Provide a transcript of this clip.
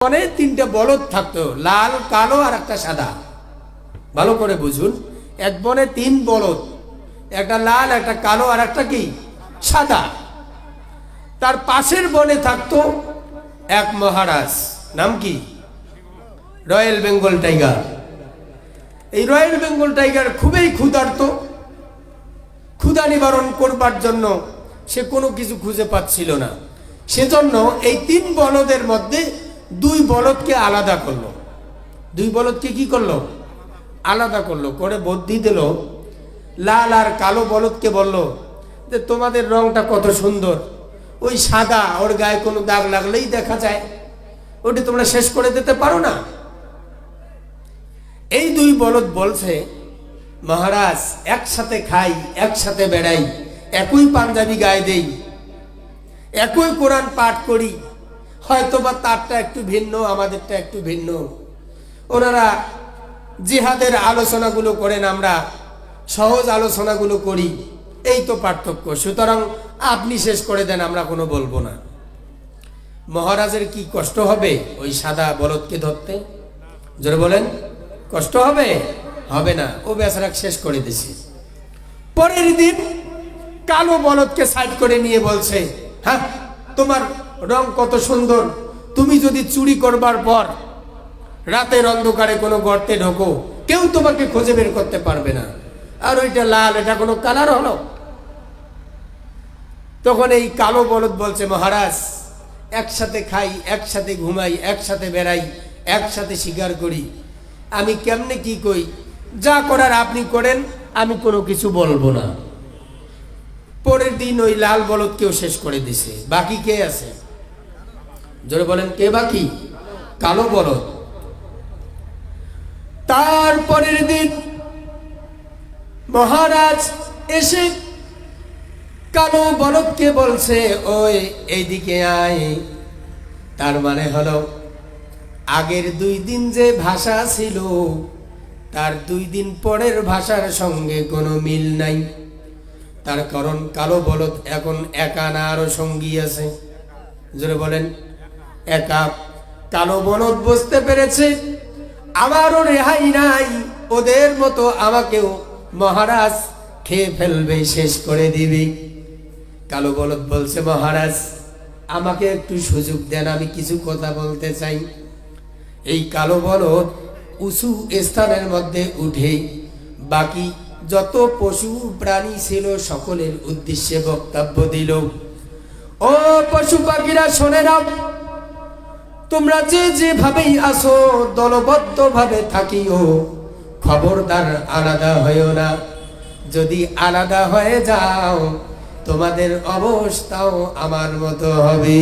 অনেক তিনটা বলদ থাকতো, লাল, কালো আর একটা সাদা। ভালো করে বুঝুন, এক বনে তিন বলদ, একটা লাল, একটা কালো আর একটা কি সাদা। তার পাশের বনে থাকতো এক মহারাজ, নাম কি? Royal Bengal tiger. এই রয়্যাল বেঙ্গল টাইগার খুবই ক্ষুধার্ত। ক্ষুধা নিবারণ করবার জন্য সে কোনো কিছু খুঁজে পাচ্ছিল না। সেজন্য এই তিন বলদের মধ্যে দুই বলদকে আলাদা করলো। দুই বলদকে কি করলো? আলাদা করলো। করে বুদ্ধি দিল, লাল আর কালো বলদকে বলল যে তোমাদের রংটা কত সুন্দর, ওই সাদা, ওর গায়ে কোনো দাগ লাগলেই দেখা যায়, ওটি তোমরা শেষ করে দিতে পারো না? এই দুই বলদ বলছে, মহারাজ একসাথে খাই, একসাথে বেড়াই, একই পাঞ্জাবি গায়ে দেই, একই কোরআন পাঠ করি, হয়তোবা তারটা একটু ভিন্ন, আমাদেরটা একটু ভিন্ন। ওনারা জিহাদের আলোচনাগুলো করেন, আমরা সহজ আলোচনাগুলো করি, এই তো পার্থক্য। সুতরাং আপনি শেষ করে দেন, আমরা কোনো বলবো না। মহারাজের কি কষ্ট হবে ওই সাদা বলদকে ধরতে? জোরে বলেন, কষ্ট হবে? হবে না, ও বেচারা শেষ করে দিছে। পরের দিন কালো বলদকে সাইড করে নিয়ে বলছে, হ্যাঁ তোমার রং কত সুন্দর, তুমি যদি চুরি করবার পর রাতের অন্ধকারে কোনো গর্তে ঢোকো, কেউ তোমাকে খুঁজে বের করতে পারবে না। আর ওইটা লাল, এটা কোনো কালার হলো? তখন এই কালো বলদ বলছে, মহারাজ একসাথে খাই, একসাথে ঘুমাই, একসাথে বেড়াই, একসাথে শিকার করি, আমি কেমনে কি কই, যা করার আপনি করেন, আমি কোনো কিছু বলবো না। পরের দিন ওই লাল বলদকেও শেষ করে দিছে। বাকি কে আছে? জোরে বলেন, কে বাকি? কালো বলদ। তারপরের দিন মহারাজ এসে কালো বলদকে বলছে, ওই এইদিকে আয়। তার মানে হলো আগের 2 দিন যে ভাষা ছিল, তার 2 দিন পরের ভাষার সঙ্গে কোনো মিল নাই। তার কারণ কালো বলদ এখন একা না, আরো সঙ্গী আছে। জোরে বলেন, একা। কালো বলদ বুঝতে পেরেছে আমারও রেহাই নাই, ওদের মতো আমাকেও মহারাজ খেয়ে ফেলবে, শেষ করে দিবে। কালো বলদ বলছে, মহারাজ আমাকে একটু সুযোগ দেন, আমি কিছু কথা বলতে চাই। এই কালো বলদ উঁচু স্থানের মধ্যে উঠে বাকি যত পশু প্রাণী ছিল সকলের উদ্দেশ্যে বক্তব্য দিল। ও পশু পাখিরা শোনে নাও, তোমরা যে যেভাবেই আসো দলবদ্ধ ভাবে থাকিও, খবরদার আলাদা হয়েও না। যদি আলাদা হয়ে যাও তোমাদের অবস্থাও আমার মতো হবে।